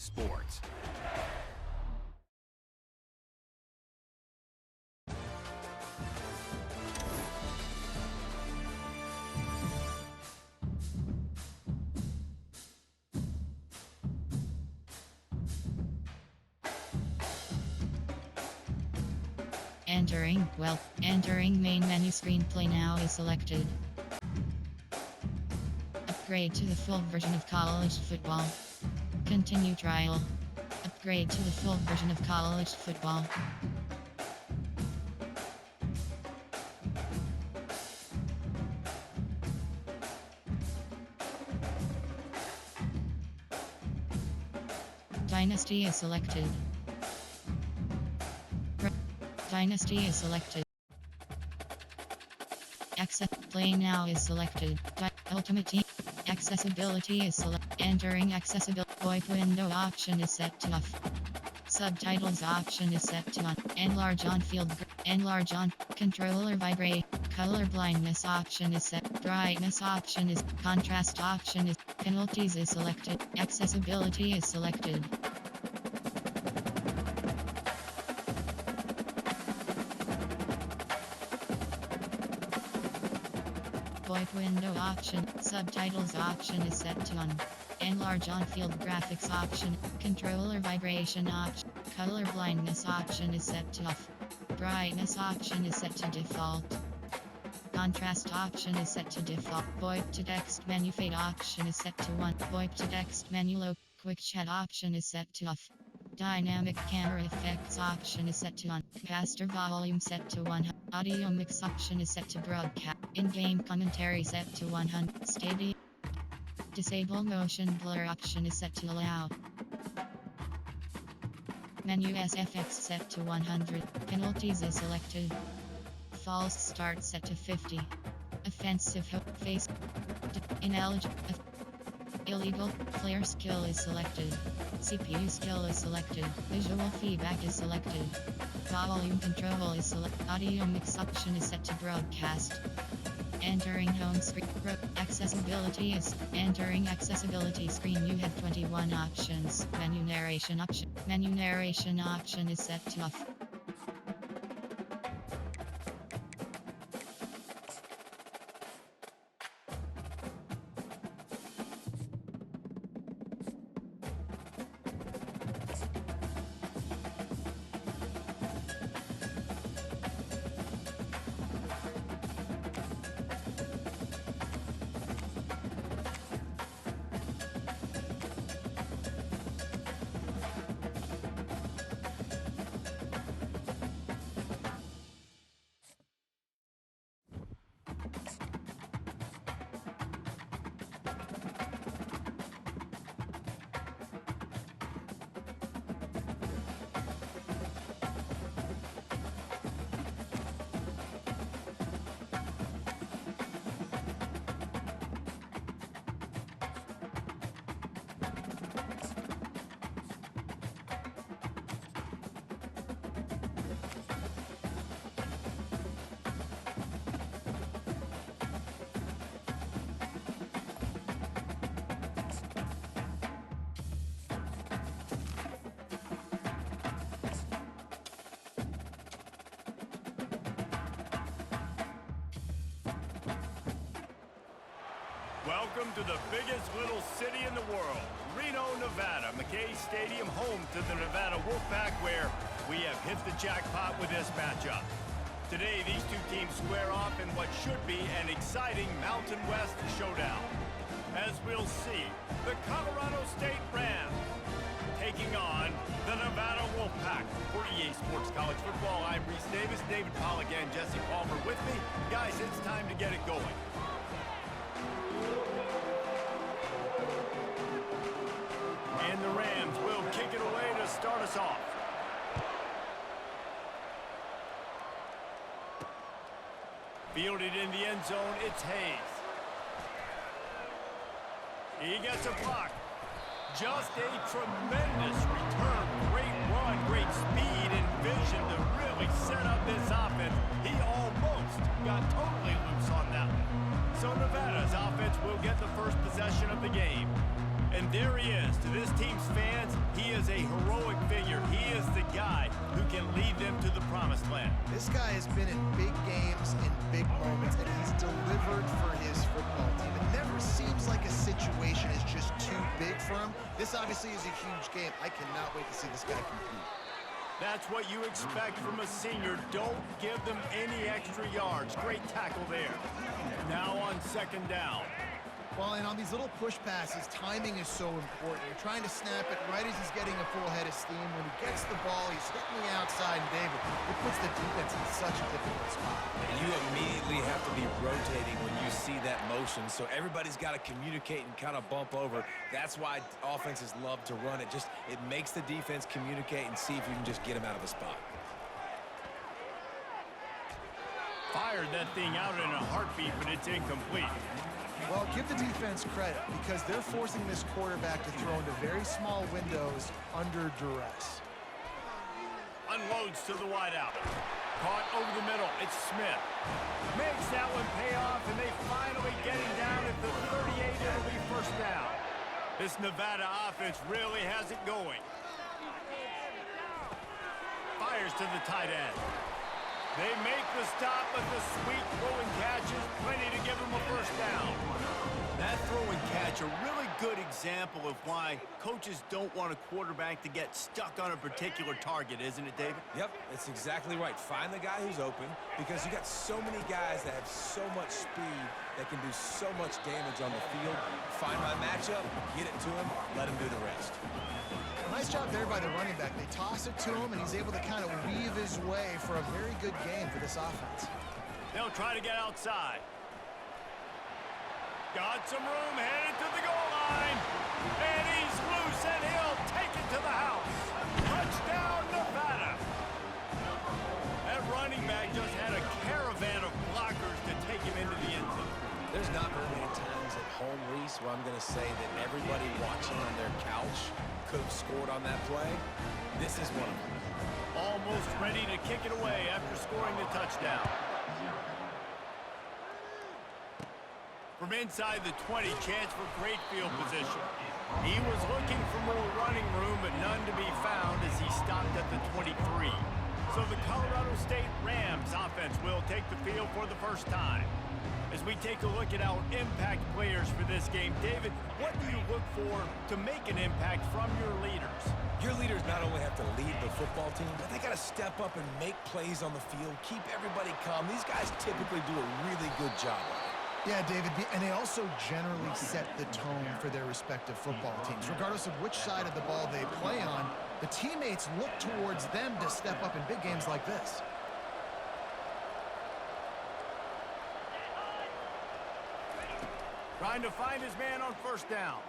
sports. Entering main menu. Screen play now is selected. Upgrade to the full version of college football. Continue trial. Upgrade to the full version of college football. Dynasty is selected. Dynasty is selected. Play now is selected. Ultimate Team. Accessibility is selected. Entering accessibility. VoIP window option is set to off. Subtitles option is set to on. Enlarge on field. Enlarge on. Controller vibrate. Color blindness option is set. Brightness option is. Contrast option is. Penalties is selected. Accessibility is selected. VoIP window option. Subtitles option is set to on. Enlarge on field graphics option. Controller vibration option. Color blindness option is set to off. Brightness option is set to default. Contrast option is set to default. VoIP to text menu fade option is set to 1. VoIP to text menu low. Quick chat option is set to off. Dynamic camera effects option is set to on. Caster volume set to 100. Audio mix option is set to broadcast. In-game commentary set to 100. Stadia. Disable motion blur option is set to allow. Menu SFX set to 100. Penalties is selected. False start set to 50. Offensive face. Ineligible. Illegal. Player skill is selected. CPU skill is selected. Visual feedback is selected. Volume control is selected. Audio mix option is set to broadcast. Entering home screen. Accessibility is. Entering accessibility screen. You have 21 options. Menu narration option. Menu narration option is set to off. Welcome to the biggest little city in the world, Reno, Nevada. McKay Stadium, home to the Nevada Wolfpack, where we have hit the jackpot with this matchup. Today, these two teams square off in what should be an exciting Mountain West showdown. As we'll see, the Colorado State Rams taking on the Nevada Wolfpack. For EA Sports College Football, I'm Reese Davis, David Pollack, and Jesse Palmer with me. Guys, it's time to get it going. And the Rams will kick it away to start us off. Fielded in the end zone, it's Hayes. He gets a block. Just a tremendous return. Great run, great speed and vision to really set up this offense. He almost got totally loose on that one. So Nevada's offense will get the first possession of the game. And there he is. To this team's fans, he is a heroic figure. He is the guy who can lead them to the promised land. This guy has been in big games, in big moments, and he's delivered for his football team. It never seems like a situation is just too big for him. This obviously is a huge game. I cannot wait to see this guy compete. That's what you expect from a senior. Don't give them any extra yards. Great tackle there. Now on second down. Well, and on these little push passes, timing is so important. You're trying to snap it right as he's getting a full head of steam. When he gets the ball, he's hitting the outside, and David, it puts the defense in such a difficult spot. And you immediately have to be rotating when you see that motion, so everybody's got to communicate and kind of bump over. That's why offenses love to run it. It makes the defense communicate and see if you can just get him out of a spot. Fired that thing out in a heartbeat, but it's incomplete. Well, give the defense credit because they're forcing this quarterback to throw into very small windows under duress. Unloads to the wideout. Caught over the middle. It's Smith. Makes that one pay off, and they finally get him down at the 38. It'll be first down. This Nevada offense really has it going. Fires to the tight end. They make the stop, but the sweet throw and catch is plenty to give them a first down. That throw and catch, a really good example of why coaches don't want a quarterback to get stuck on a particular target, isn't it, David? Yep, that's exactly right. Find the guy who's open because you got so many guys that have so much speed that can do so much damage on the field. Find my matchup, get it to him, let him do the rest. Nice job there by the running back. They toss it to him, and he's able to kind of weave his way for a very good game for this offense. They'll try to get outside. Got some room, headed to the goal line. And he's loose, and he'll take it to the house. Touchdown, Nevada. That running back just had a caravan of blockers to take him into the end zone. There's not very many times at home, Reese, where I'm going to say that everybody watching on their couch could have scored on that play. This is one of them. Almost ready to kick it away after scoring the touchdown. From inside the 20, chance for great field position. He was looking for more running room, but none to be found as he stopped at the 23. So the Colorado State Rams offense will take the field for the first time. As we take a look at our impact players for this game, David, what do you look for to make an impact from your leaders? Your leaders not only have to lead the football team, but they got to step up and make plays on the field, keep everybody calm. These guys typically do a really good job of it. Yeah, David, and they also generally set the tone for their respective football teams. Regardless of which side of the ball they play on, the teammates look towards them to step up in big games like this. Trying to find his man on first down.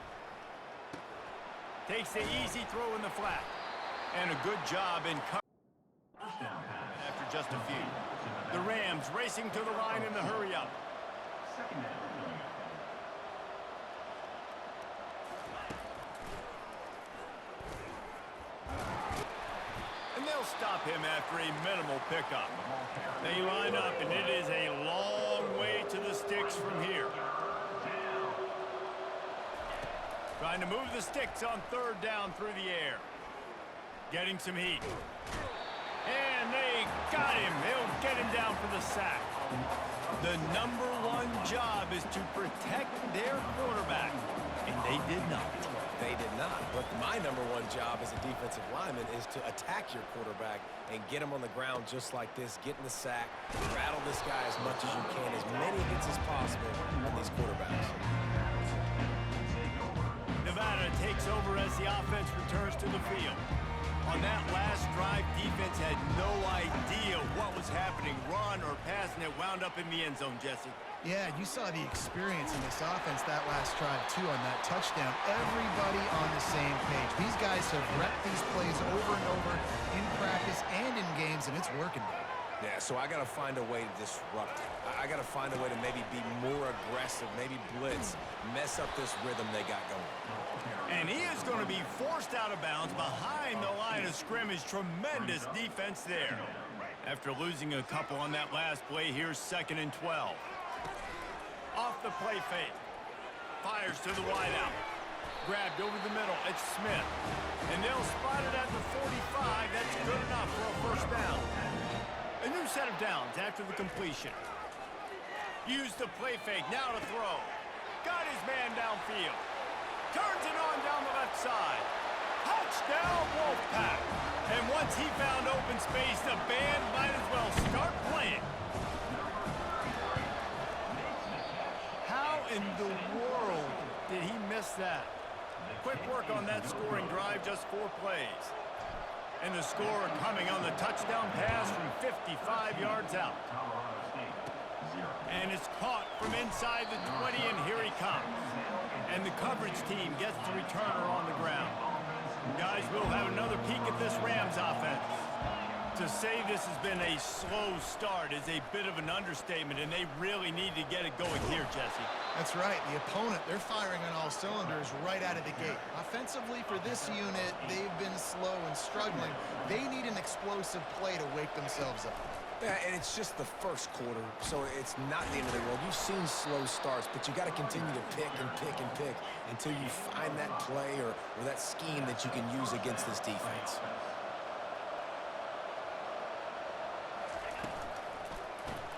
Takes the easy throw in the flat. And a good job in cover after just a few. The Rams racing to the line in the hurry up. And they'll stop him after a minimal pickup. They line up, and it is a long way to the sticks from here. Trying to move the sticks on third down through the air. Getting some heat. And they got him. They'll get him down for the sack. The #1 job is to protect their quarterback. And they did not. They did not. But my #1 job as a defensive lineman is to attack your quarterback and get him on the ground just like this, get in the sack, rattle this guy as much as you can, as many hits as possible on these quarterbacks. Nevada takes over as the offense returns to the field. On that last drive, defense had no idea what was happening, run or pass, and it wound up in the end zone, Jesse. Yeah, you saw the experience in this offense that last drive, too, on that touchdown. Everybody on the same page. These guys have repped these plays over and over in practice and in games, and it's working. Yeah, so I got to find a way to disrupt it. I got to find a way to maybe be more aggressive, maybe blitz, mess up this rhythm they got going. And he is going to be forced out of bounds behind the line of scrimmage. Tremendous defense there. After losing a couple on that last play, here's 2nd and 12. Off the the play fake. Fires to the wideout. Grabbed over the middle. It's Smith. And they'll spot it at the 45. That's good enough for a first down. A new set of downs after the completion. Use the play fake. Now to throw. Got his man downfield. Turns it on down the left side. Touchdown, Wolfpack. And once he found open space, the band might as well start playing. How in the world did he miss that? Quick work on that scoring drive, just 4 plays. And the score coming on the touchdown pass from 55 yards out. And it's caught from inside the 20, and here he comes. And the coverage team gets the returner on the ground. Guys, we'll have another peek at this Rams offense. To say this has been a slow start is a bit of an understatement, and they really need to get it going here, Jesse. That's right. The opponent, they're firing on all cylinders right out of the gate. Offensively, for this unit, they've been slow and struggling. They need an explosive play to wake themselves up. Yeah, and it's just the first quarter, so it's not the end of the world. You've seen slow starts, but you got to continue to pick and pick and pick until you find that play or that scheme that you can use against this defense.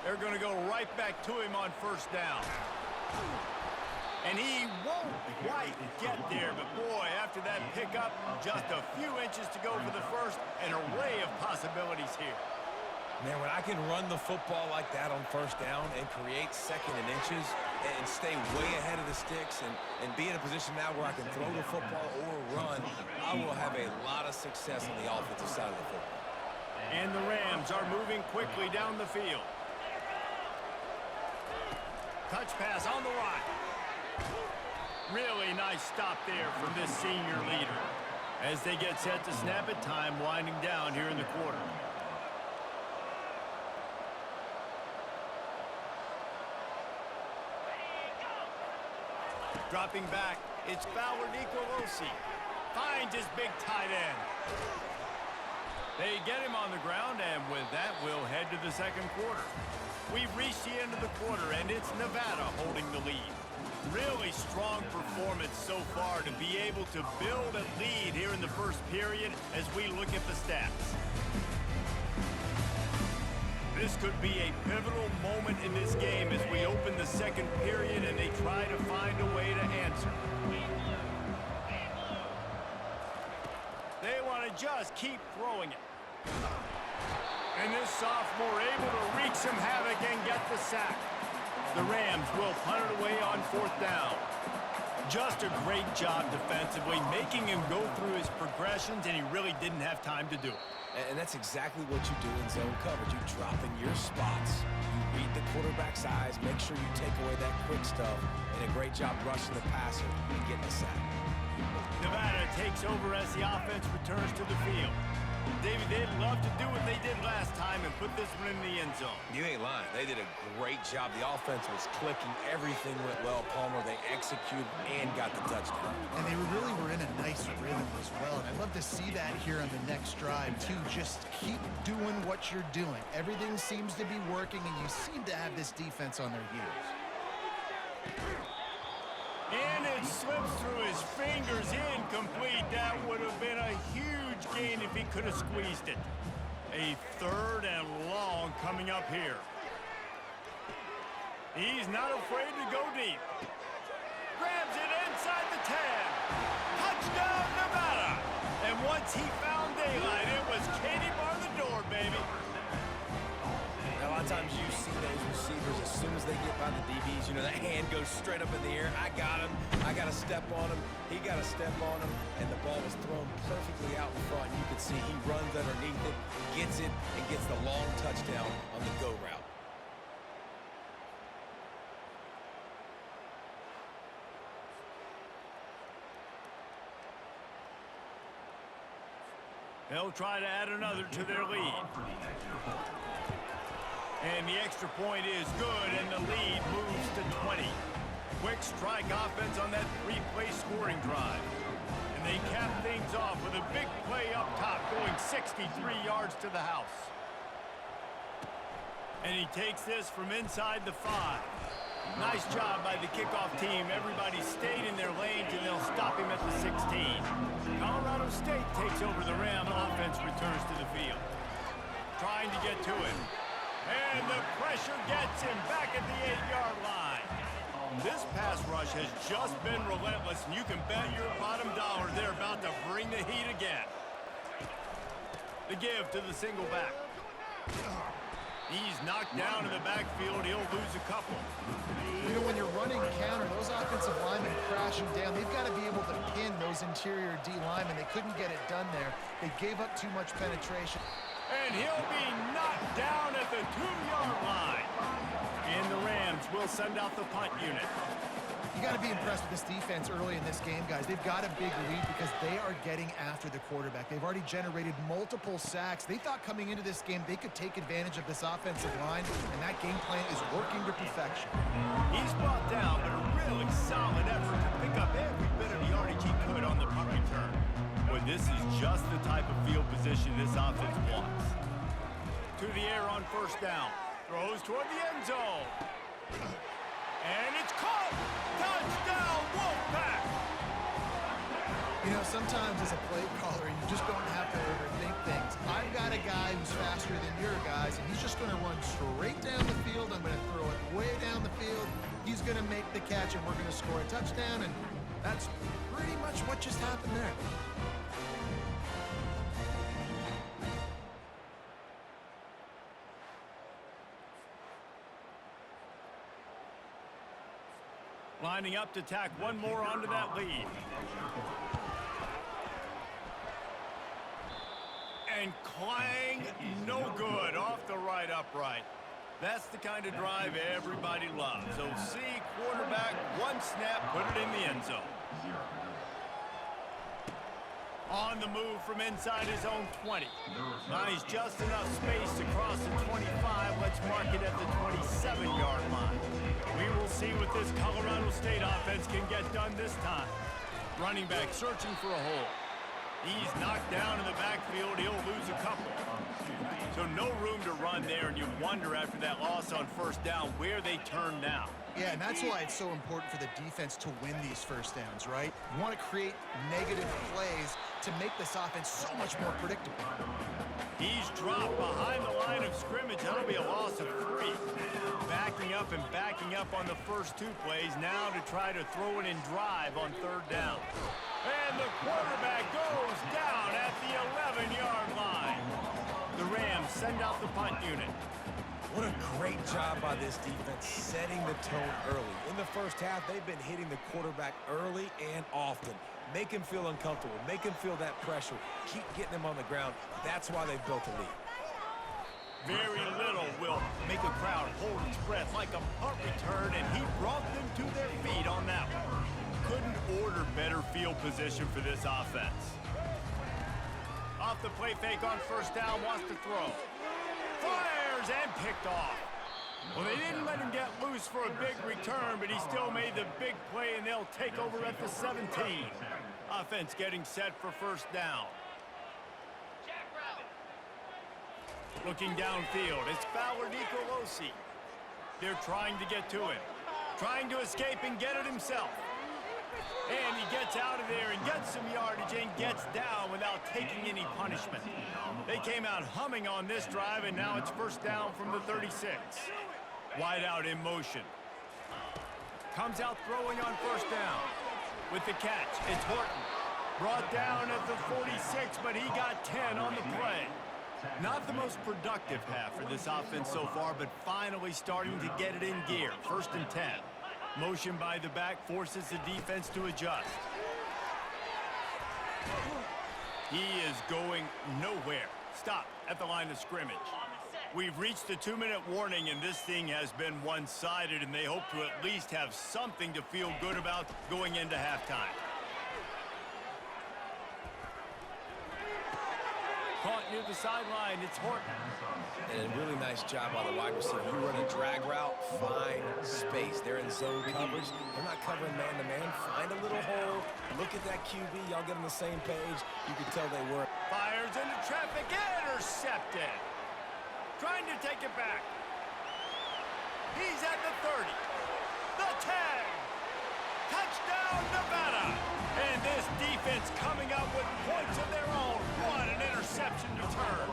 They're going to go right back to him on first down. And he won't quite get there, but boy, after that pickup, just a few inches to go for the first, an array of possibilities here. Man, when I can run the football like that on first down and create second and inches and stay way ahead of the sticks and be in a position now where I can throw the football or run, I will have a lot of success on the offensive side of the football. And the Rams are moving quickly down the field. Touch pass on the right. Really nice stop there from this senior leader. As they get set to snap it, time winding down here in the quarter. Dropping back, it's Fowler Nicolosi. Finds his big tight end. They get him on the ground, and with that, we'll head to the second quarter. We've reached the end of the quarter, and it's Nevada holding the lead. Really strong performance so far to be able to build a lead here in the first period as we look at the stats. This could be a pivotal moment in this game as we open the second period and they try to find a way to answer. They want to just keep throwing it. And this sophomore able to wreak some havoc and get the sack. The Rams will punt it away on fourth down. Just a great job defensively, making him go through his progressions, and he really didn't have time to do it. And that's exactly what you do in zone coverage. You drop in your spots. You read the quarterback's eyes, make sure you take away that quick stuff, and a great job rushing the passer and getting the sack. Nevada takes over as the offense returns to the field. David, they'd love to do what they did last time and put this one in the end zone. You ain't lying. They did a great job. The offense was clicking. Everything went well. Palmer, they executed and got the touchdown. And they really were in a nice rhythm as well. And I'd love to see that here on the next drive, too. Just keep doing what you're doing. Everything seems to be working, and you seem to have this defense on their heels. And it slips through his fingers, incomplete. That would have been a huge gain if he could have squeezed it. A third and long coming up here. He's not afraid to go deep. Grabs it inside the 10. Touchdown, Nevada. And once he found daylight, it was Katie bar the door, baby. A lot of times you see those receivers, as soon as they get by the DBs, you know, that hand goes straight up in the air. I got him. I got to step on him. He got to step on him. And the ball was thrown perfectly out in front. You can see he runs underneath it, gets it, and gets the long touchdown on the go route. They'll try to add another to their lead. And the extra point is good, and the lead moves to 20. Quick strike offense on that three-play scoring drive. And they cap things off with a big play up top, going 63 yards to the house. And he takes this from inside the 5. Nice job by the kickoff team. Everybody stayed in their lanes, and they'll stop him at the 16. Colorado State takes over the Ram. Offense returns to the field. Trying to get to him. And the pressure gets him back at the 8-yard line. This pass rush has just been relentless, and you can bet your bottom dollar they're about to bring the heat again. The give to the single back. He's knocked down in the backfield. He'll lose a couple. You know, when you're running counter, those offensive linemen crashing down, they've got to be able to pin those interior D linemen. They couldn't get it done there. They gave up too much penetration. And he'll be knocked down at the 2-yard line. And the Rams will send out the punt unit. You got to be impressed with this defense early in this game, guys. They've got a big lead because they are getting after the quarterback. They've already generated multiple sacks. They thought coming into this game they could take advantage of this offensive line, and that game plan is working to perfection. He's brought down, but a really solid effort to pick up every bit of the yardage he could on the punt return. Boy, this is just the type of field position this offense wants. To the air on first down. Throws toward the end zone. And it's caught! Touchdown, Wolfpack! You know, sometimes as a play caller, you just don't have to overthink things. I've got a guy who's faster than your guys, and he's just going to run straight down the field. I'm going to throw it way down the field. He's going to make the catch, and we're going to score a touchdown, and that's pretty much what just happened there. Lining up to tack one more onto that lead. And clang, no good, off the right upright. That's the kind of drive everybody loves. So see, quarterback, one snap, put it in the end zone. On the move from inside his own 20. Nice, just enough space to cross the 25. Let's mark it at the 27-yard line. We will see what this Colorado State offense can get done this time. Running back searching for a hole. He's knocked down in the backfield. He'll lose a couple. So no room to run there, and you wonder after that loss on first down where they turn now. Yeah, and that's why it's so important for the defense to win these first downs, right? You want to create negative plays to make this offense so much more predictable. He's dropped behind the line of scrimmage. That'll be a loss of 3. Backing up on the first 2 plays now to try to throw it in drive on third down. And the quarterback goes down at the 11-yard line. The Rams send out the punt unit. What a great job by this defense setting the tone early. In the first half, they've been hitting the quarterback early and often. Make him feel uncomfortable. Make him feel that pressure. Keep getting him on the ground. That's why they built the lead. Very little will make a crowd hold its breath like a punt return, and he brought them to their feet on that one. Couldn't order better field position for this offense. Off the play fake on first down, wants to throw. Fires and picked off. Well, they didn't let him get loose for a big return, but he still made the big play, and they'll take over at the 17. Offense getting set for first down. Looking downfield, it's Fowler Nicolosi. They're trying to get to him. Trying to escape and get it himself. And he gets out of there and gets some yardage and gets down without taking any punishment. They came out humming on this drive, and now it's first down from the 36. Wide out in motion. Comes out throwing on first down. With the catch, it's Horton. Brought down at the 46, but he got 10 on the play. Not the most productive half for this offense so far, but finally starting to get it in gear. First and 10. Motion by the back forces the defense to adjust. He is going nowhere. Stop at the line of scrimmage. We've reached the 2-minute warning, and this thing has been one-sided, and they hope to at least have something to feel good about going into halftime. Caught near the sideline, it's Horton. And a really nice job by the wide receiver. You run a drag route, find space. They're in zone coverage. They're not covering man-to-man. Find a little hole. Look at that QB. Y'all get on the same page. You can tell they were. Fires into traffic, intercepted. Trying to take it back. He's at the 30. The 10. Touchdown, Nevada. And this defense coming up with points of their own. What an interception return.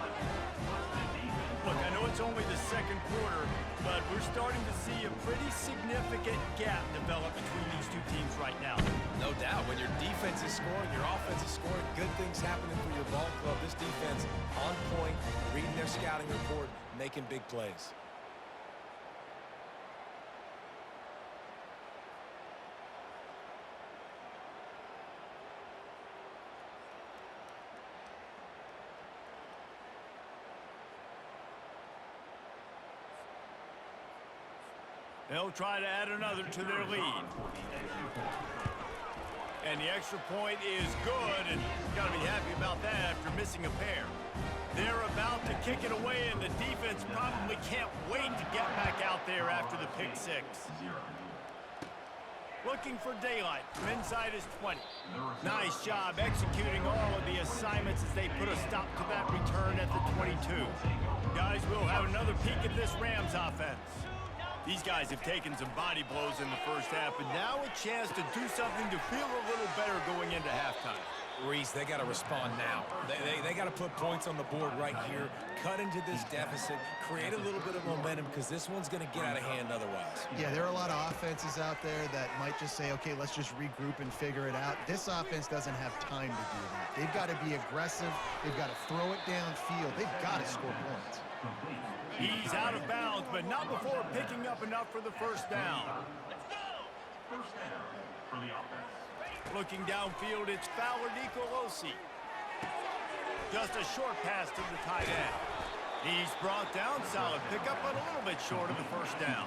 Look, I know it's only the second quarter, but we're starting to see a pretty significant gap develop between these two teams right now. No doubt. When your defense is scoring, your offense is scoring, good things happening for your ball club. This defense on point, reading their scouting report, making big plays. They'll try to add another to their lead. And the extra point is good, and you've got to be happy about that after missing a pair. They're about to kick it away, and the defense probably can't wait to get back out there after the pick six. Looking for daylight from inside his 20. Nice job executing all of the assignments as they put a stop to that return at the 22. Guys, we'll have another peek at this Rams offense. These guys have taken some body blows in the first half, and now a chance to do something to feel a little better going into halftime. Reese, they got to respond now. They got to put points on the board right here, cut into this deficit, create a little bit of momentum, because this one's going to get out of hand otherwise. Yeah, there are a lot of offenses out there that might just say, okay, let's just regroup and figure it out. This offense doesn't have time to do that. They've got to be aggressive. They've got to throw it downfield. They've got to score points. He's out of bounds, but not before picking up enough for the first down. First down for the offense. Looking downfield, it's Fowler Nicolosi. Just a short pass to the tight end. He's brought down, solid pickup, but a little bit short of the first down.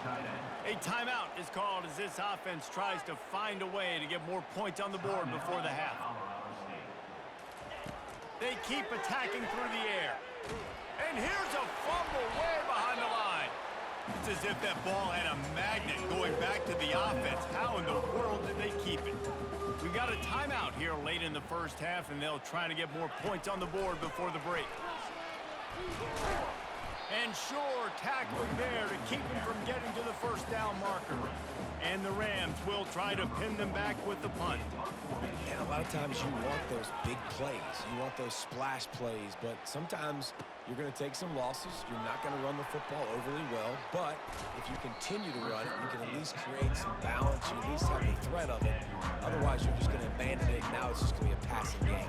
A timeout is called as this offense tries to find a way to get more points on the board before the half. They keep attacking through the air. And here's a fumble way behind the line. It's as if that ball had a magnet going back to the offense. How in the world did they keep it? We've got a timeout here late in the first half, and they'll try to get more points on the board before the break. And sure, tackling there to keep them from getting to the first down marker. And the Rams will try to pin them back with the punt. And a lot of times you want those big plays. You want those splash plays, but sometimes you're going to take some losses. You're not going to run the football overly well, but if you continue to run it, you can at least create some balance. You at least have the threat of it. Otherwise, you're just going to abandon it, and now it's just going to be a passing game.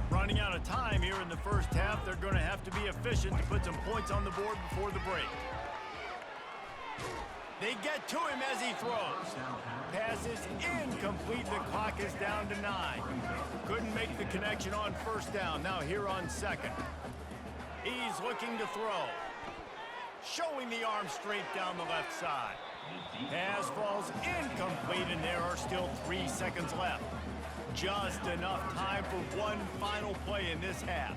Running out of time here in the first half, they're going to have to be efficient to put some points on the board before the break. They get to him as he throws. Pass is incomplete. The clock is down to 9. Couldn't make the connection on first down. Now here on second. He's looking to throw. Showing the arm straight down the left side. Pass falls incomplete, and there are still 3 seconds left. Just enough time for one final play in this half.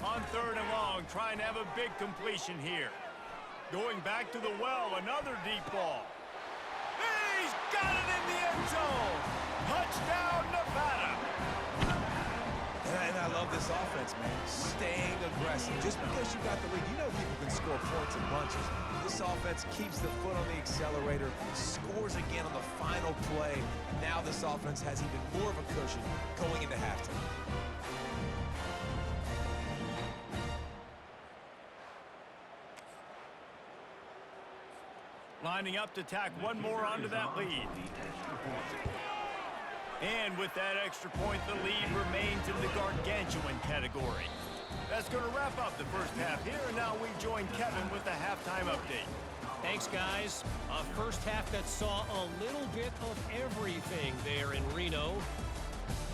On third and long, trying to have a big completion here. Going back to the well, another deep ball. He's got it in the end zone. Touchdown, Nevada. And I love this offense, man. Staying aggressive. Just because you got the lead, you know people can score points in bunches. This offense keeps the foot on the accelerator, scores again on the final play. Now this offense has even more of a cushion going into halftime. Lining up to tack one more onto that lead. And with that extra point, the lead remains in the gargantuan category. That's going to wrap up the first half here, and now we join Kevin with the halftime update. Thanks, guys. A first half that saw a little bit of everything there in Reno.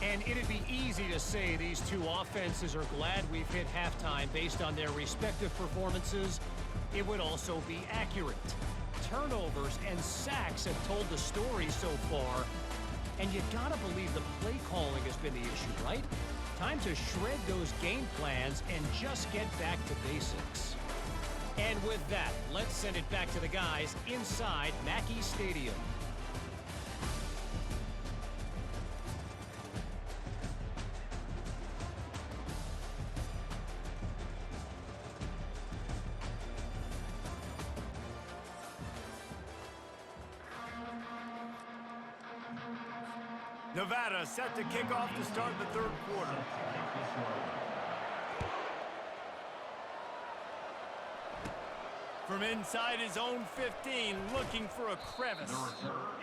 And it'd be easy to say these two offenses are glad we've hit halftime based on their respective performances. It would also be accurate. Turnovers and sacks have told the story so far. And you gotta believe the play calling has been the issue, right? Time to shred those game plans and just get back to basics. And with that, let's send it back to the guys inside Mackey Stadium. Nevada set to kick off to start the third quarter. From inside his own 15, looking for a crevice.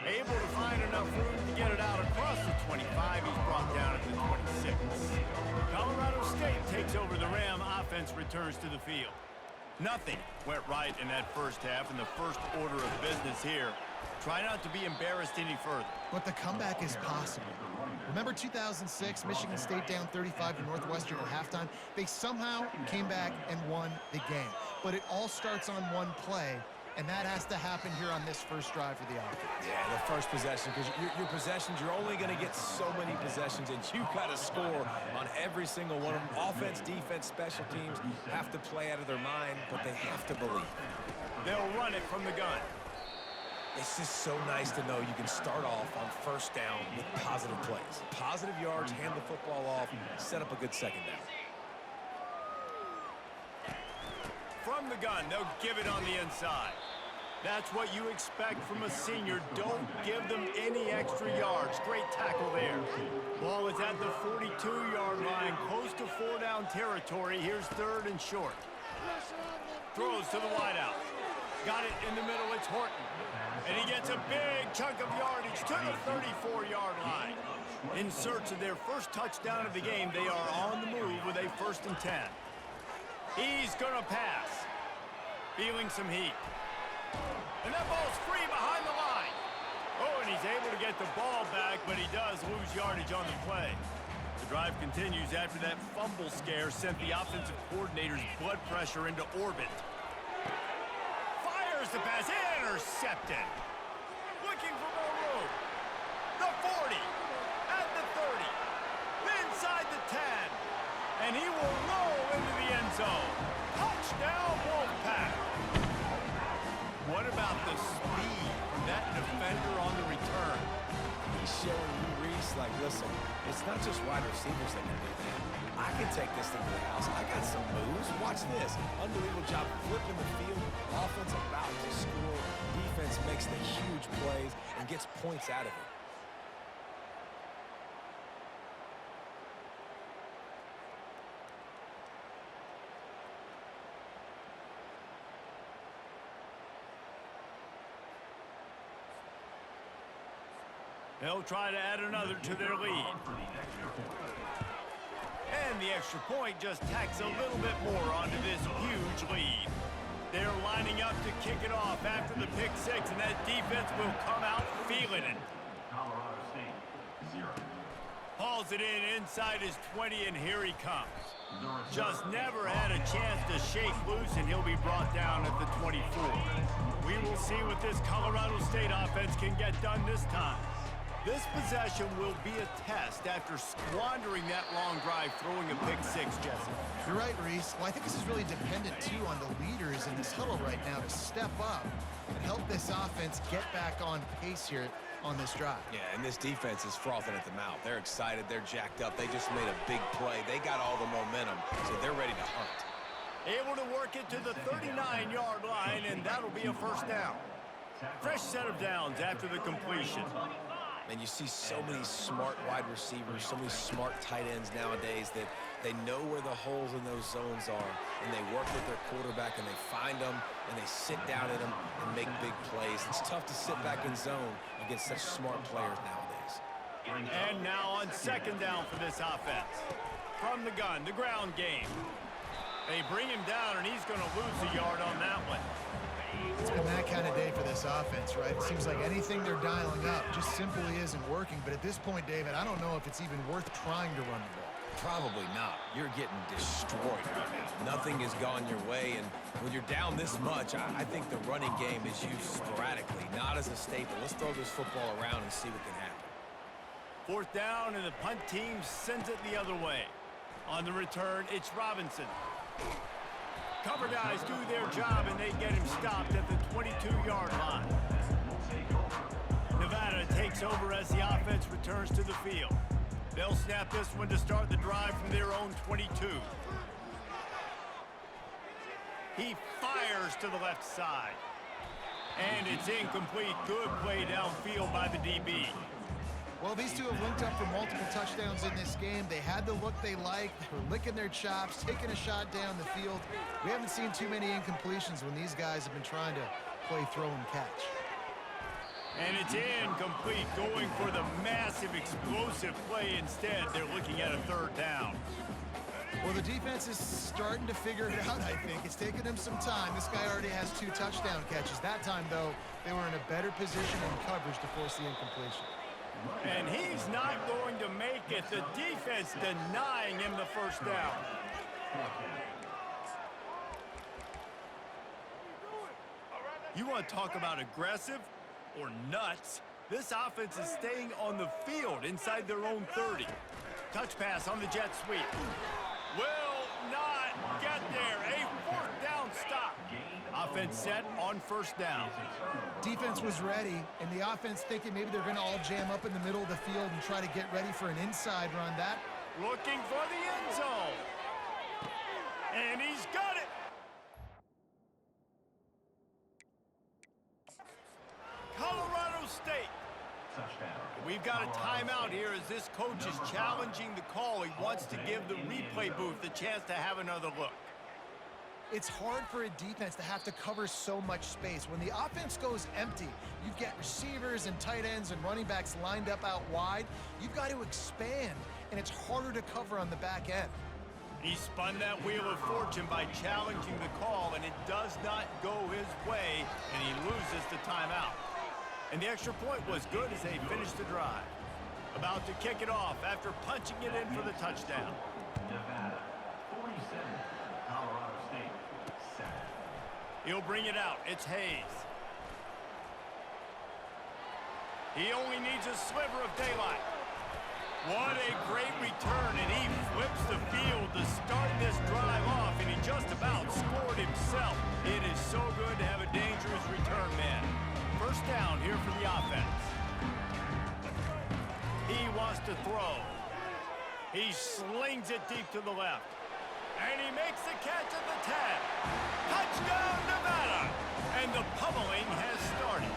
Able to find enough room to get it out across the 25. He's brought down at the 26. Colorado State takes over the Ram. Offense returns to the field. Nothing went right in that first half, and the first order of business here. Try not to be embarrassed any further. But the comeback is possible. Remember 2006, Michigan State down 35 to Northwestern at halftime? They somehow came back and won the game. But it all starts on one play, and that has to happen here on this first drive for the offense. Yeah, the first possession, because your possessions, you're only going to get so many possessions, and you've got to score on every single one of them. Offense, defense, special teams have to play out of their mind, but they have to believe. They'll run it from the gun. It's just so nice to know you can start off on first down with positive plays. Positive yards, hand the football off, set up a good second down. From the gun, they'll give it on the inside. That's what you expect from a senior. Don't give them any extra yards. Great tackle there. Ball is at the 42-yard line, close to 4-down territory. Here's third and short. Throws to the wideout. Got it in the middle. It's Horton. And he gets a big chunk of yardage to the 34-yard line. In search of their first touchdown of the game, they are on the move with a 1st and 10. He's going to pass. Feeling some heat. And that ball's free behind the line. Oh, and he's able to get the ball back, but he does lose yardage on the play. The drive continues after that fumble scare sent the offensive coordinator's blood pressure into orbit. Fires the pass, intercepted. Looking for more room. The 40, at the 30, inside the 10, and he will roll into the end zone. Touchdown, Wolfpack. What about the speed from that defender on the return? He's showing you, Reese, like, listen, it's not just wide receivers that can do that. I can take this thing to the house. I got some moves. Watch this. Unbelievable job flipping the field. Offense about to score. Defense makes the huge plays and gets points out of it. They'll try to add another to their lead. And the extra point just tacks a little bit more onto this huge lead. They're lining up to kick it off after the pick six, and that defense will come out feeling it. Colorado State, 0. Hauls it in inside his 20, and here he comes. Just never had a chance to shake loose, and he'll be brought down at the 24. We will see what this Colorado State offense can get done this time. This possession will be a test after squandering that long drive, throwing a pick six, Jesse. You're right, Reese. Well, I think this is really dependent, too, on the leaders in this huddle right now to step up and help this offense get back on pace here on this drive. Yeah, and this defense is frothing at the mouth. They're excited. They're jacked up. They just made a big play. They got all the momentum, so they're ready to hunt. Able to work it to the 39-yard line, and that'll be a first down. Fresh set of downs after the completion. And you see so many smart wide receivers, so many smart tight ends nowadays that they know where the holes in those zones are, and they work with their quarterback, and they find them, and they sit down in them and make big plays. It's tough to sit back in zone against such smart players nowadays. And now on second down for this offense. From the gun, the ground game. They bring him down, and he's going to lose a yard on that one. It's been that kind of day for this offense, right? It seems like anything they're dialing up just simply isn't working. But at this point, David, I don't know if it's even worth trying to run the ball. Probably not. You're getting destroyed right now. Nothing has gone your way, and when you're down this much, I think the running game is used sporadically, not as a staple. Let's throw this football around and see what can happen. Fourth down, and the punt team sends it the other way. On the return, it's Robinson. Cover guys do their job, and they get him stopped at the 22-yard line. Nevada takes over as the offense returns to the field. They'll snap this one to start the drive from their own 22. He fires to the left side. And it's incomplete. Good play downfield by the DB. Well, these two have linked up for multiple touchdowns in this game. They had the look they liked. They were licking their chops, taking a shot down the field. We haven't seen too many incompletions when these guys have been trying to play throw and catch. And it's incomplete, going for the massive explosive play instead. They're looking at a third down. Well, the defense is starting to figure it out, I think. It's taken them some time. This guy already has 2 touchdown catches. That time, though, they were in a better position in coverage to force the incompletion. And he's not going to make it. The defense denying him the first down. You want to talk about aggressive or nuts? This offense is staying on the field inside their own 30. Touch pass on the jet sweep. Will not get there. A fourth down stop. Offense set on first down. Defense was ready, and the offense thinking maybe they're going to all jam up in the middle of the field and try to get ready for an inside run. That looking for the end zone. And he's got it. Colorado State. We've got a timeout here as this coach is challenging the call. He wants to give the replay booth a chance to have another look. it's hard for a defense to have to cover so much space. When the offense goes empty, you get receivers and tight ends and running backs lined up out wide. You've got to expand, and it's harder to cover on the back end. He spun that wheel of fortune by challenging the call, and it does not go his way, and he loses the timeout. And the extra point was good as they finished the drive. About to kick it off after punching it in for the touchdown. Nevada, 47. Colorado State, 7. He'll bring it out. It's Hayes. He only needs a sliver of daylight. What a great return, and he flips the field to start this drive off, and he just about scored himself. It is so good to have a dangerous return man. First down here for the offense. He wants to throw. He slings it deep to the left. And he makes the catch at the 10. Touchdown, Nevada! And the pummeling has started.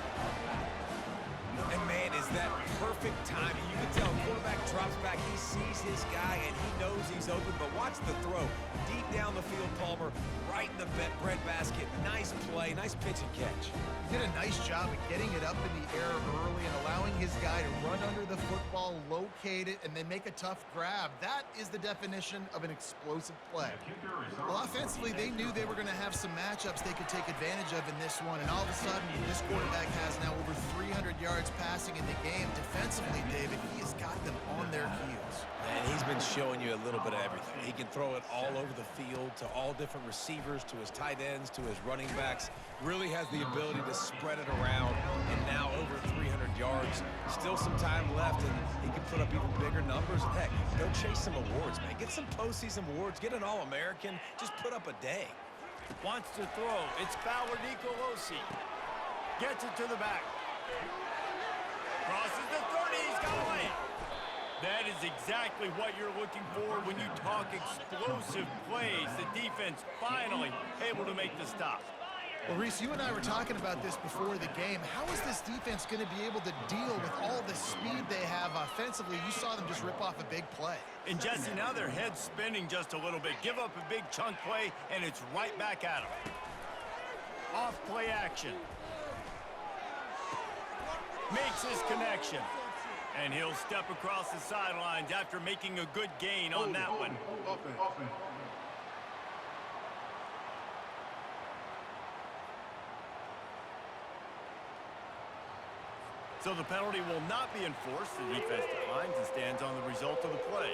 And man, is that perfect timing. You can tell quarterback drops back, he sees his guy, and he knows he's open, but watch the throw. Deep down the field, Palmer, right in the breadbasket. Nice play, nice pitch and catch. He did a nice job of getting it up in the air early and allowing his guy to run under the football, locate it, and then make a tough grab. That is the definition of an explosive play. Well, offensively, they knew they were going to have some matchups they could take advantage of in this one, and all of a sudden, this quarterback has now over 300 yards passing in the game. Defensively, David, he has got them on their heels. And he's been showing you a little bit of everything. He can throw it all over the field to all different receivers, to his tight ends, to his running backs. Really has the ability to spread it around, and now over 300 yards. Still some time left, and he can put up even bigger numbers. And heck, go chase some awards, man. Get some postseason awards. Get an All-American. Just put up a day. Wants to throw. It's Fowler Nicolosi. Gets it to the back. Crosses the 30. He's got away. That is exactly what you're looking for when you talk explosive plays. The defense finally able to make the stop. Well, Reese, you and I were talking about this before the game. How is this defense going to be able to deal with all the speed they have offensively? You saw them just rip off a big play. And Jesse, now their head's spinning just a little bit. Give up a big chunk play, and it's right back at them. Off play action. Makes his connection. And he'll step across the sidelines after making a good gain on that one. So the penalty will not be enforced. The defense declines and stands on the result of the play.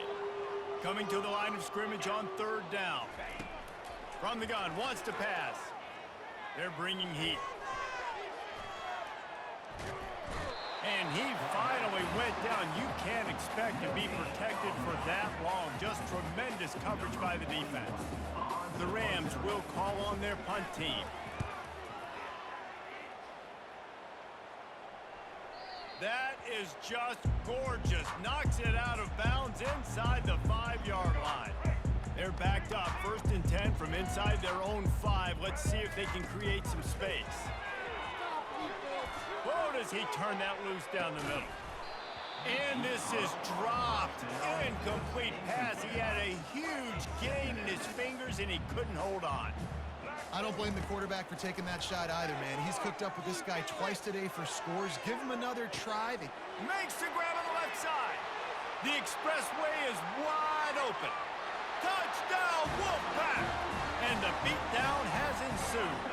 Coming to the line of scrimmage on third down. From the gun, wants to pass. They're bringing heat. And he finally went down. You can't expect to be protected for that long. Just tremendous coverage by the defense. The Rams will call on their punt team. That is just gorgeous. Knocks it out of bounds inside the 5-yard line. They're backed up. 1st and 10 from inside their own 5. Let's see if they can create some space. Whoa, does he turn that loose down the middle. And this is dropped. Incomplete pass. He had a huge gain in his fingers, and he couldn't hold on. I don't blame the quarterback for taking that shot either, man. He's cooked up with this guy twice today for scores. Give him another try. Makes the grab on the left side. The expressway is wide open. Touchdown, Wolfpack! And the beatdown has ensued.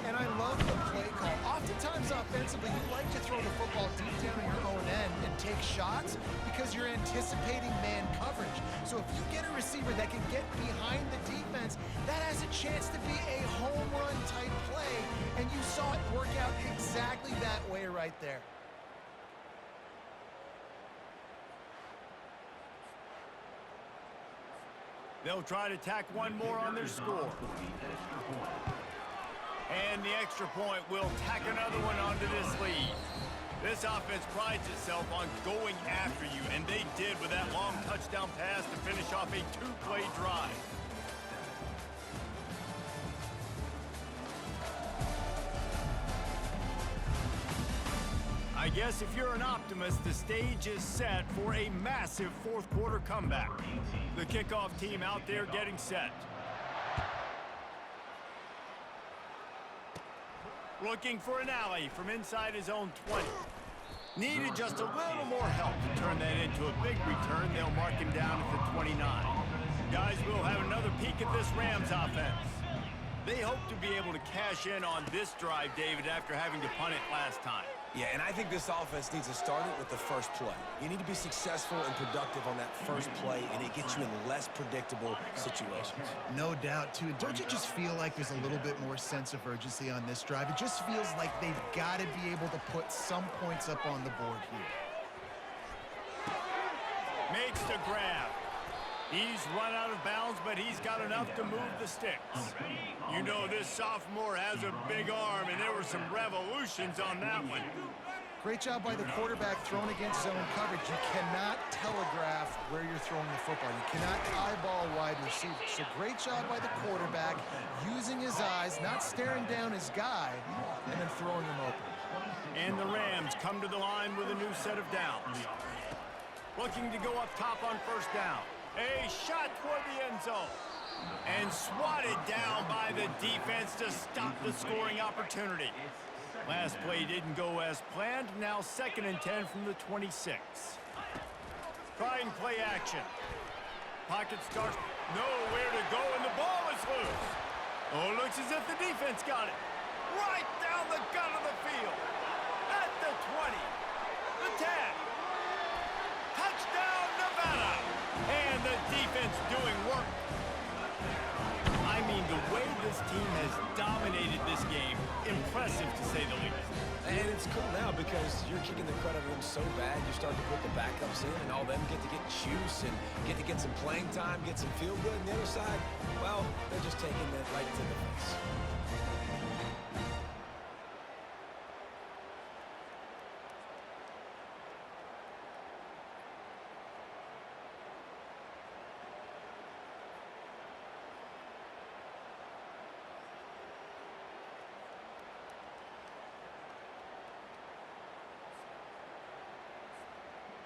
And I love the play call. Oftentimes offensively, you like to throw the football deep down in your own end and take shots because you're anticipating man coverage. So if you get a receiver that can get behind the defense, that has a chance to be a home run type play, and you saw it work out exactly that way right there. They'll try to tack one more on their score. And the extra point will tack another one onto this lead. This offense prides itself on going after you, and they did with that long touchdown pass to finish off a two-play drive. I guess if you're an optimist, the stage is set for a massive fourth quarter comeback. The kickoff team out there getting set. Looking for an alley from inside his own 20. Needed just a little more help to turn that into a big return. They'll mark him down at the 29. Guys, we'll have another peek at this Rams offense. They hope to be able to cash in on this drive, David, after having to punt it last time. Yeah, and I think this offense needs to start it with the first play. You need to be successful and productive on that first play, and it gets you in less predictable situations. No doubt, too. Don't you just feel like there's a little bit more sense of urgency on this drive? It just feels like they've got to be able to put some points up on the board here. Makes the grab. He's run out of bounds, but he's got enough to move the sticks. You know this sophomore has a big arm, and there were some revolutions on that one. Great job by the quarterback thrown against zone coverage. You cannot telegraph where you're throwing the football. You cannot eyeball wide receivers. So great job by the quarterback using his eyes, not staring down his guy, and then throwing him open. And the Rams come to the line with a new set of downs. Looking to go up top on first down. A shot toward the end zone. And swatted down by the defense to stop the scoring opportunity. Last play didn't go as planned. Now 2nd and 10 from the 26. Try and play action. Pocket starts. Nowhere to go, and the ball is loose. Oh, looks as if the defense got it. Right down the gut of the field. At the 20. The 10. Touchdown, Nevada. And the defense doing work. I mean, the way this team has dominated this game, impressive to say the least. And it's cool now because you're kicking the crud out of them so bad, you start to put the backups in, and all them get to get juice and get to get some playing time, get some feel good. And the other side, well, they're just taking that right to the face.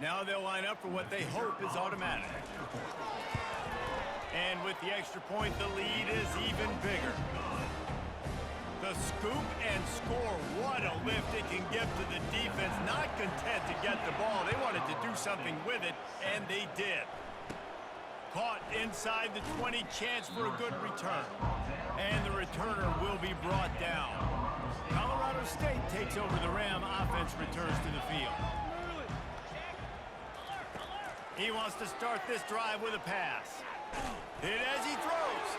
Now they'll line up for what they hope is automatic. And with the extra point, the lead is even bigger. The scoop and score, what a lift it can give to the defense. Not content to get the ball, they wanted to do something with it, and they did. Caught inside the 20, chance for a good return. And the returner will be brought down. Colorado State takes over the Ram offense, returns to the field. He wants to start this drive with a pass. Hit as he throws.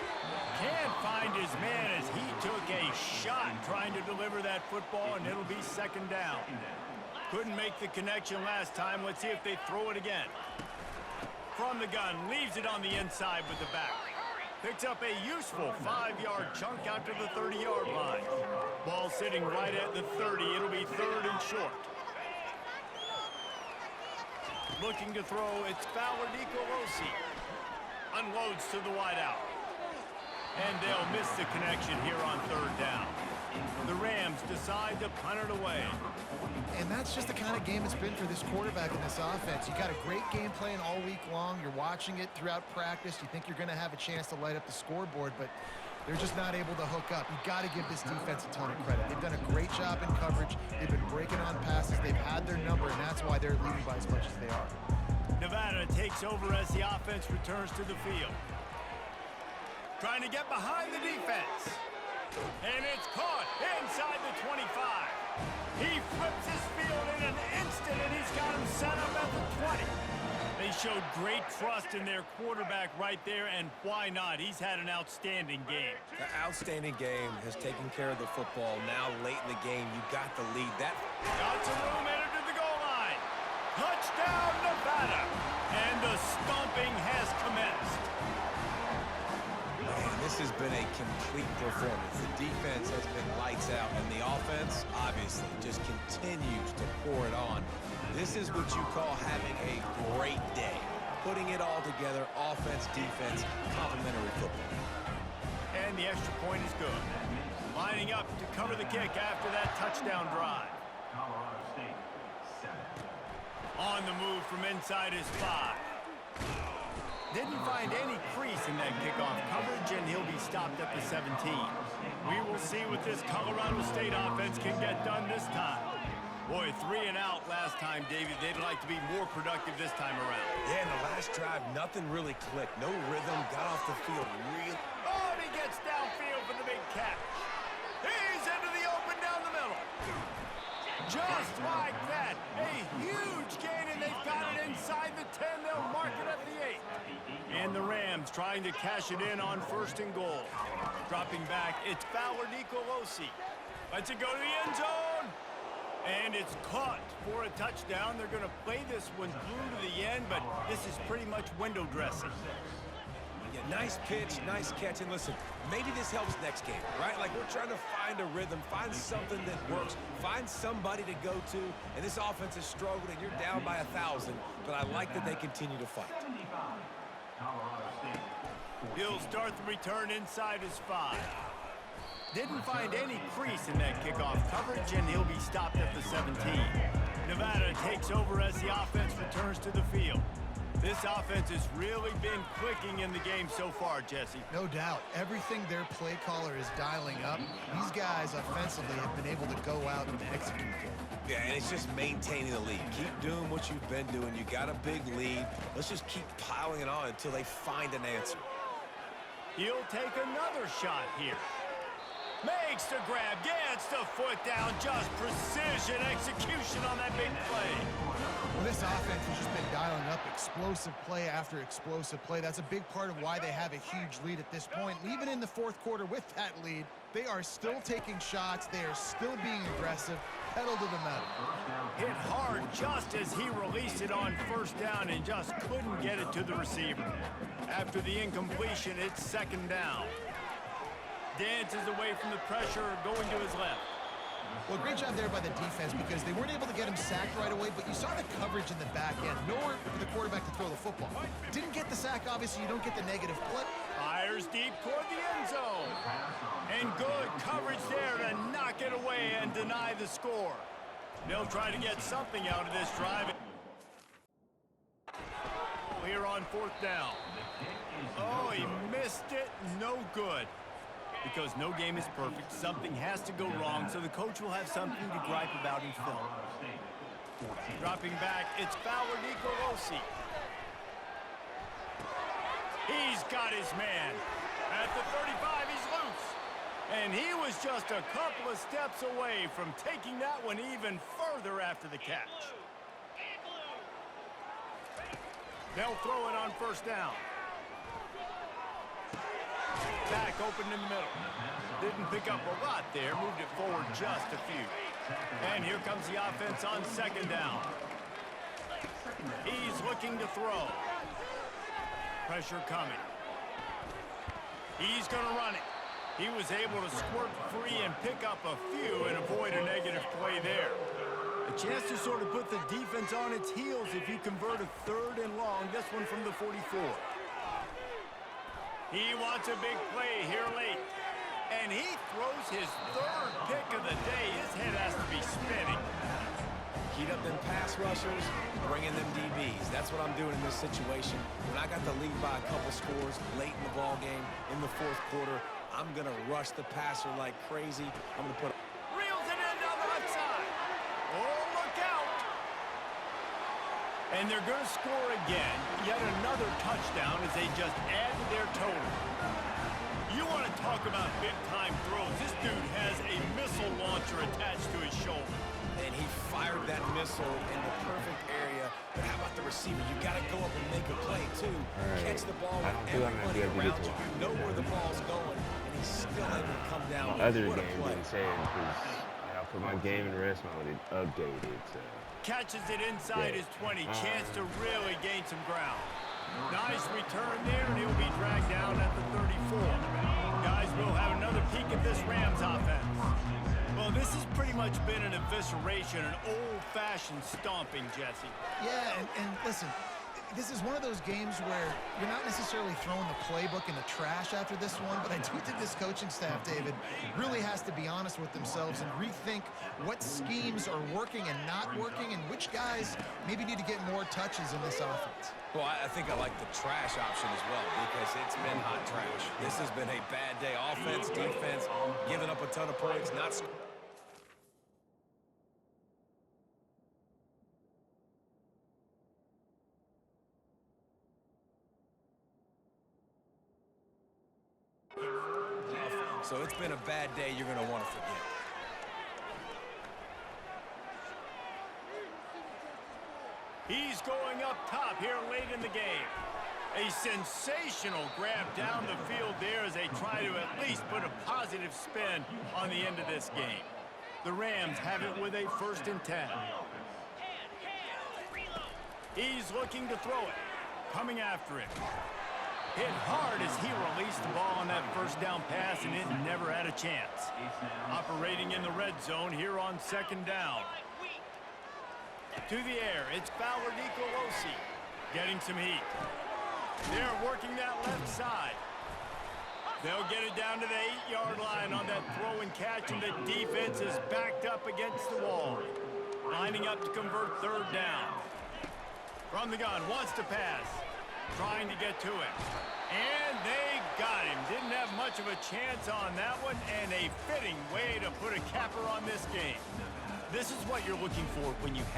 Can't find his man as he took a shot trying to deliver that football, and it'll be 2nd down. Couldn't make the connection last time. Let's see if they throw it again. From the gun, leaves it on the inside with the back. Picks up a useful 5-yard chunk out to the 30-yard line. Ball sitting right at the 30. It'll be 3rd and short. Looking to throw, it's Fowler Nicolosi. Unloads to the wideout. And they'll miss the connection here on 3rd down. The Rams decide to punt it away. And that's just the kind of game it's been for this quarterback and this offense. You got a great game plan all week long. You're watching it throughout practice. You think you're going to have a chance to light up the scoreboard, but they're just not able to hook up. You got to give this defense a ton of credit. They've done a great job in coverage. They've been breaking on passes. They've had their number, and that's why they're leading by as much as they are. Nevada takes over as the offense returns to the field. Trying to get behind the defense. And it's caught inside the 25. He flips his field in an instant, and he's got him set up at the 20. They showed great trust in their quarterback right there, and why not? He's had an outstanding game. The outstanding game has taken care of the football. Now, late in the game, you got the lead. That got some room, entered to the goal line. Touchdown, Nevada. And the stomping has commenced. Man, this has been a complete performance. The defense has been lights out, and the offense, obviously, just continues to pour it on. This is what you call having a great day. Putting it all together, offense, defense, complementary football. And the extra point is good. Lining up to cover the kick after that touchdown drive. Colorado State, 7. On the move from inside his 5. Didn't find any crease in that kickoff coverage, and he'll be stopped at the 17. We will see what this Colorado State offense can get done this time. Boy, 3 and out last time, David. They'd like to be more productive this time around. Yeah, in the last drive, nothing really clicked. No rhythm, got off the field real. Oh, and he gets downfield for the big catch. He's into the open down the middle. Just like that, a huge gain, and they've got it inside the 10. They'll mark it at the 8. And the Rams trying to cash it in on 1st and goal. Dropping back, it's Fowler Nicolosi. Lets it go to the end zone. And it's caught for a touchdown. They're going to play this one through to the end, but this is pretty much window dressing. Yeah, nice pitch, nice catch. And listen, maybe this helps next game, right? Like, we're trying to find a rhythm, find something that works, find somebody to go to. And this offense is struggling, and you're down by 1,000. But I like that they continue to fight. He'll start the return inside his 5. Didn't find any crease in that kickoff coverage, and he'll be stopped at the 17. Nevada takes over as the offense returns to the field. This offense has really been clicking in the game so far, Jesse. No doubt. Everything their play caller is dialing up, these guys offensively have been able to go out and execute it. Yeah, and it's just maintaining the lead. Keep doing what you've been doing. You got a big lead. Let's just keep piling it on until they find an answer. He'll take another shot here. Makes the grab, gets the foot down, just precision execution on that big play. Well, this offense has just been dialing up explosive play after explosive play. That's a big part of why they have a huge lead at this point. And even in the 4th quarter with that lead, they are still taking shots. They are still being aggressive, pedal to the metal. Hit hard just as he released it on 1st down and just couldn't get it to the receiver. After the incompletion, it's 2nd down. Dances away from the pressure, going to his left. Well, great job there by the defense because they weren't able to get him sacked right away, but you saw the coverage in the back end. Nowhere for the quarterback to throw the football. Didn't get the sack, obviously. You don't get the negative play. Fires deep toward the end zone. And good coverage there to knock it away and deny the score. They'll try to get something out of this drive. Here on 4th down. Oh, he missed it. No good. Because no game is perfect, something has to go wrong, so the coach will have something to gripe about in film. Dropping back, it's Fowler Nicolosi. He's got his man. At the 35, he's loose. And he was just a couple of steps away from taking that one even further after the catch. They'll throw it on 1st down. Back open in the middle. Didn't pick up a lot there. Moved it forward just a few. And here comes the offense on 2nd down. He's looking to throw. Pressure coming. He's going to run it. He was able to squirt free and pick up a few and avoid a negative play there. A chance to sort of put the defense on its heels if you convert a 3rd and long. This one from the 44. He wants a big play here late. And he throws his third pick of the day. His head has to be spinning. Heat up them pass rushers, bring in them DBs. That's what I'm doing in this situation. When I got the lead by a couple scores late in the ball game in the fourth quarter, I'm going to rush the passer like crazy. I'm going to put... Reels it in down the left side. Oh, look out. And they're going to score again. Yet another touchdown as they just add to their total. You want to talk about big-time throws. This dude has a missile launcher attached to his shoulder. And he fired that missile in the perfect area. But how about the receiver? You got to go up and make a play, too. Right. Catch the ball with everybody around you. You know where the ball's going, and he's still able to come down. Other What a game play. didn't say it because I put my game in rest mode. It updated. So. Catches it inside his 20. Chance to really gain some ground. Nice return there, and he'll be dragged down at the 34. Guys, we'll have another peek at this Rams offense. Well, this has pretty much been an evisceration, an old-fashioned stomping, Jesse. Yeah, and listen, this is one of those games where you're not necessarily throwing the playbook in the trash after this one, but I do think this coaching staff, David, really has to be honest with themselves and rethink what schemes are working and not working and which guys maybe need to get more touches in this offense. Well, I think I like the trash option as well because it's been hot trash. This has been a bad day. Offense, defense, giving up a ton of points, not... So it's been a bad day you're going to want to forget. He's going up top here late in the game. A sensational grab down the field there as they try to at least put a positive spin on the end of this game. The Rams have it with a 1st and 10. He's looking to throw it. Coming after it. Hit hard as he released the ball on that first down pass, and it never had a chance. Operating in the red zone here on 2nd down. To the air, it's Fowler Nicolosi getting some heat. They're working that left side. They'll get it down to the 8-yard line on that throw and catch, and the defense is backed up against the wall. Lining up to convert 3rd down. From the gun, wants to pass. Trying to get to it. And they got him. Didn't have much of a chance on that one, and a fitting way to put a capper on this game. This is what you're looking for when you have